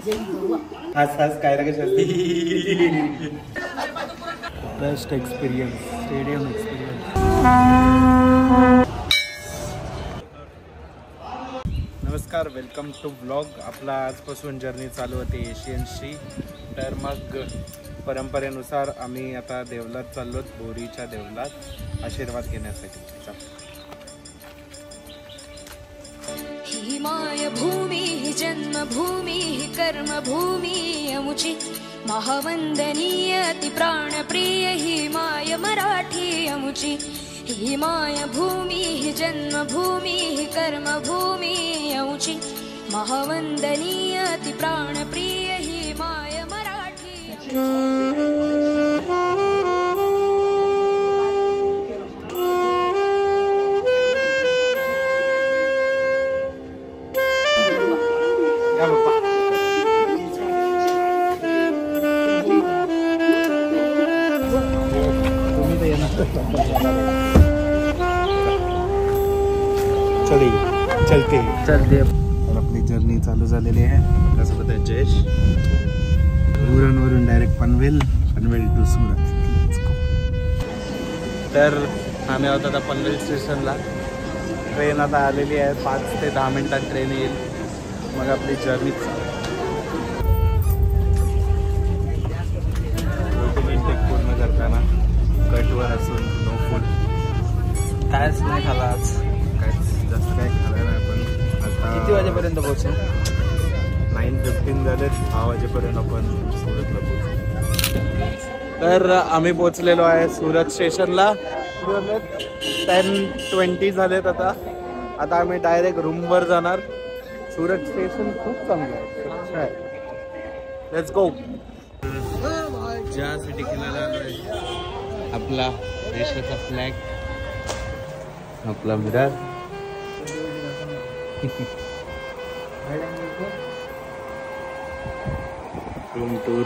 हस हस काय लगे best experience stadium experience. नमस्कार, वेलकम टू ब्लॉग। आपला आजपासून जर्नी चालू होती एशियनची। तर मग परंपरेनुसार आम्ही आता देवलात चाललो, बोरीच्या देवलात आशीर्वाद घेण्यासाठी। ही मायभूमी ही जन्मभूमी ही कर्मभूमी अमुची महावंदनीय अति प्राणप्रिय ही माय मराठी अमुची। ही मायभूमी ही जन्मभूमी ही कर्मभूमी अमुची महावंदनीय अति प्राणप्रिय ही माय मराठी। चलते और आपली जर्नी चालू झालेली आहे। त्यासोबत आहे जयेश। वरून डायरेक्ट पनवेल टू सुरत। तर आम्ही आहोत आता पनवेल स्टेशनला। ट्रेन आता आलेली आहे, 5 ते 10 मिनिटात ट्रेन येईल, मग आपली जर्नी पूर्ण करताना कटवर असून नो फूड कायच नाही खाला आज, जास्त काय खाल्लं नाही। आपण आता किती वाजेपर्यंत पोहोचू? 9:15 झाले, 6 वाजेपर्यंत आपण सुरतला पोहोचू। तर आम्ही पोहोचलेलो आहे सुरत स्टेशनला। 10:20 झालेत आता आम्ही डायरेक्ट रूमवर जाणार। सुरत स्टेशन खूप चांगलं आहे, स्वच्छ आहे। Let's go. ज्या सिटी किनाऱ्याला आलोय, आपला देशाचा फ्लॅग, आपला mirror, room tour,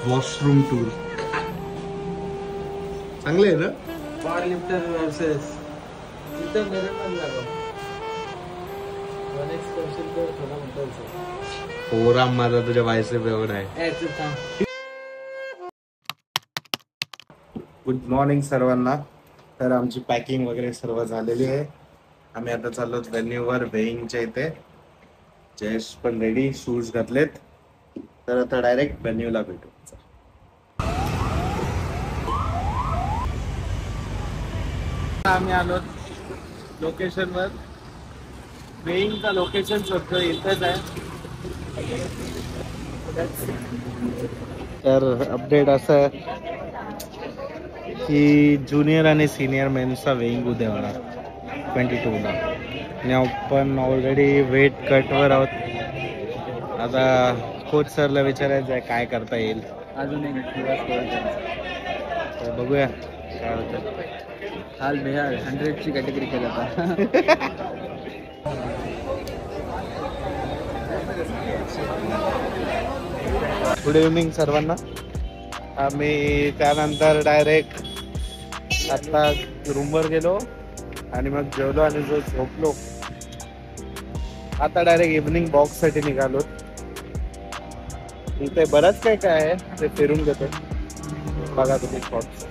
washroom tour चांगले आहे ना। पावर लिफ्टर वर्सेस इथं गरम लागो वन एक्सपेन्शन तर थोडा म्हणतो पोरा माझा तुझ्या बायसेप एवढा आहे। गुड मॉर्निंग सर्वांना। तर आमची पॅकिंग वगैरे सर्व झालेली आहे। आम्ही आता चाललो व्हेन्यूवर वेईंगच्या इथे। जयेश पण रेडी, शूज घातलेत। तर आता डायरेक्ट व्हेन्यूला भेटू। आम्ही आलो लोकेशनवर, वेईंगचा लोकेशन शोधतो, इथेच आहे। तर अपडेट असं आहे की ज्युनियर आणि सिनियर मेन्सचा वेईंग उद्या होणार 22ला आणि आपण ऑलरेडी वेट कटवर आहोत। आता कोच सरला विचारायचं आहे काय करता येईल अजून एक तर बघूया काय होतं। हाल बिहार 100ची कॅटेगरी केलं आता। गुड इव्हनिंग सर्वांना। आम्ही त्यानंतर डायरेक्ट आता रूमवर गेलो आणि मग जेवलो आणि जो झोपलो। आता डायरेक्ट इव्हनिंग वॉक साठी निघालो। इथे बरंच काय काय आहे ते फिरून घेतो, बघा तुम्ही स्पॉट्स।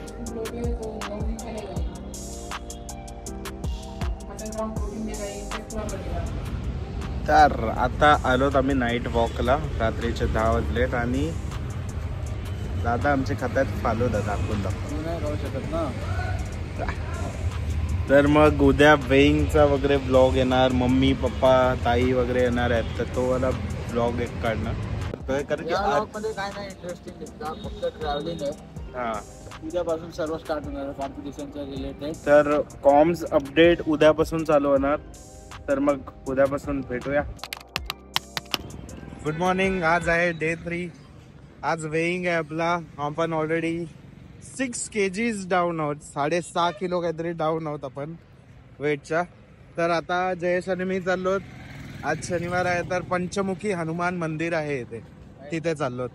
तर आता आलोत आम्ही नाईट वॉकला। रात्रीचे 10 वाजलेत आणि दादा आमचे खात्यात फालुदा दाखवून नाही राहू शकत ना। तर मग उद्या वेईंगचा वगैरे ब्लॉग येणार, मम्मी पप्पा ताई वगैरे येणार आहेत, तर तो वाला ब्लॉग एक काढणार। कारण की मध्ये काय नाही इंटरेस्टिंग, फक्त ट्रॅव्हलिंग आहे। हा, उद्यापासून सर्व स्टार्ट होणार कॉम्पिटिशनच्या रिलेटेड। तर कॉम्स अपडेट उद्यापासून चालू होणार, तर मग उद्यापासून भेटूया। Good morning. आज आहे डे 3। आज वेईंग आहे आपला। आपण ऑलरेडी 6 kgs डाऊन आहोत, 6.5 किलो काहीतरी डाऊन आहोत आपण वेटच्या। तर आता जयेश आणि मी चाललो, आज शनिवार आहे तर पंचमुखी हनुमान मंदिर आहे इथे, तिथे चाललो।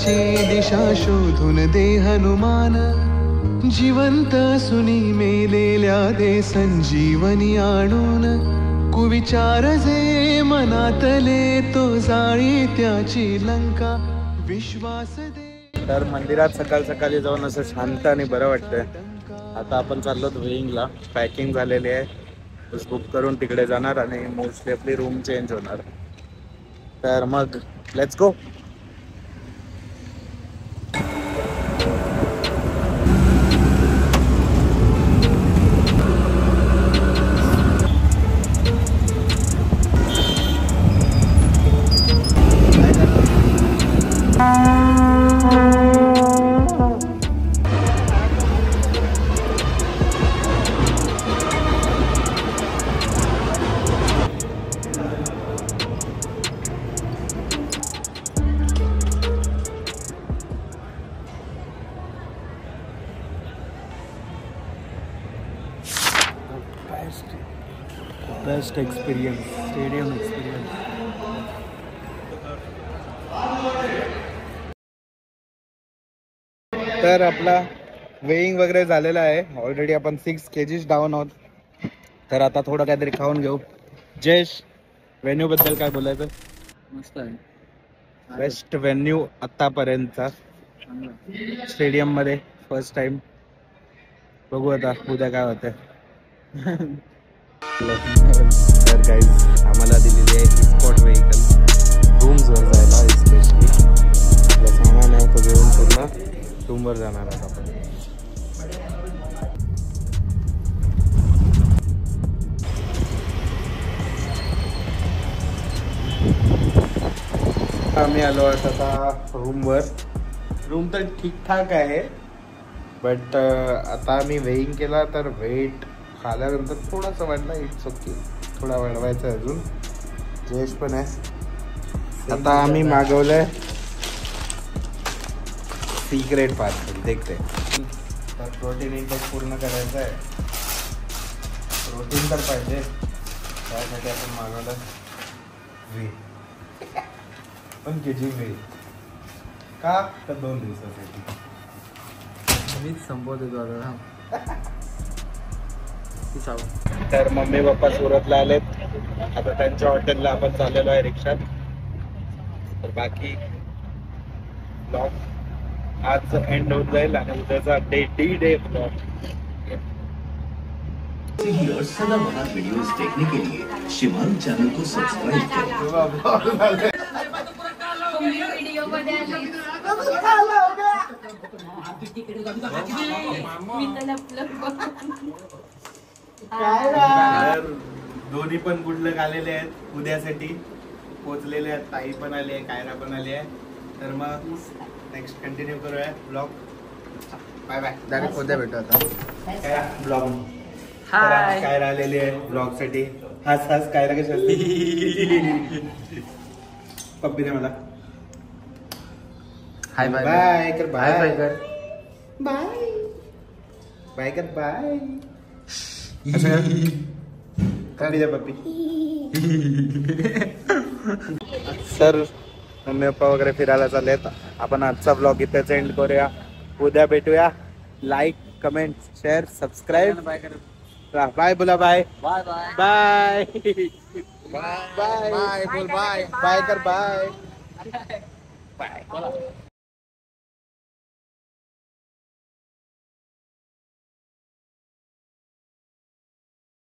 मार्गाची दिशा शोधून दे हनुमान, जिवंत सुनी मेलेल्या दे संजीवनी आणून, कुविचार जे मनातले तो जाळी त्याची लंका, विश्वास दे. तर मंदिरात सकाळ सकाळी जाऊन असं शांत आणि बरं वाटतंय. आता आपण चाललो वेईंगला. पॅकिंग झालेली आहे, बस बुक करून तिकडे जाणार आणि मोस्टली आपली रूम चेंज होणार. तर मग let's go. Best experience, stadium experience. तर आपला वेईंग वगैरे झालेला आहे. ऑलरेडी आपण 6 kg डाऊन आहोत. तर आता थोडं काहीतरी खाऊन घेऊ. जयेश, व्हेन्यू बद्दल काय बोलायचं? मस्त आहे, बेस्ट व्हेन्यू आतापर्यंतचा स्टेडियम मध्ये. First time. बघू आता उद्या काय होतंय. तर गाईज आम्हाला दिलेली आहे इस्कॉर्ट व्हेकल रूम्सवर जायला. स्पेशली आपलं सामान आहे तो घेऊन पूर्ण रूमवर जाणार आहोत आपण. आम्ही आलो आता रूमवर. रूम तर ठीकठाक आहे, बट आता आम्ही वेईंग केला तर वेट खाल्यानंतर थोडासा वाढला. इट्स ओके, थोडा वाढवायचा आहे अजून. जयेश पण आहे. आता आम्ही मागवलंय सिक्रेट पार्सल. देखते तर प्रोटीन इंटेक पूर्ण करायचं आहे. प्रोटीन तर पाहिजे, त्यासाठी आपण मागवलं वे. पण KG वे का? तर 2 दिवसासाठी. मीच संपवतो दादा. तर मम्मी पप्पा सुरतला आलेत. आता त्यांच्या हॉटेलला आपण चाललेलो आहे रिक्षात. तर बाकी ब्लॉग आज एंड होऊन जाईल आणि उद्याचा डे ब्लॉग. सदाबहार वीडियोस देखने के लिए शिवान चैनल को सब्सक्राइब करें. दोन्ही पण गुड लक आलेले आहेत. उद्यासाठी पोचलेले आहेत. ताई पण आली आहे, कायरा पण आली आहे. तर मग नेक्स्ट कंटिन्यू करूया ब्लॉग. Bye bye. डायरेक्ट उद्या भेटू आता. काय ब्लॉग. हाय. कायरा आलेली आहे ब्लॉग साठी. हाच कायरा कशी असते. पप्पी दे मला. हाय बाय बाय कर. बाय बाय कर. बाय बाय कर. बाय. पप्पी दे पप्पी. सर मम्मी पप्पा वगैरे फिरायला चाललेत. आपण आजचा ब्लॉग इथेच एंड करूया. उद्या भेटूया. Like, comment, share, subscribe. Bye बोला. Bye bye bye bye bye bye. बोल बाय. बाय कर. Bye bye.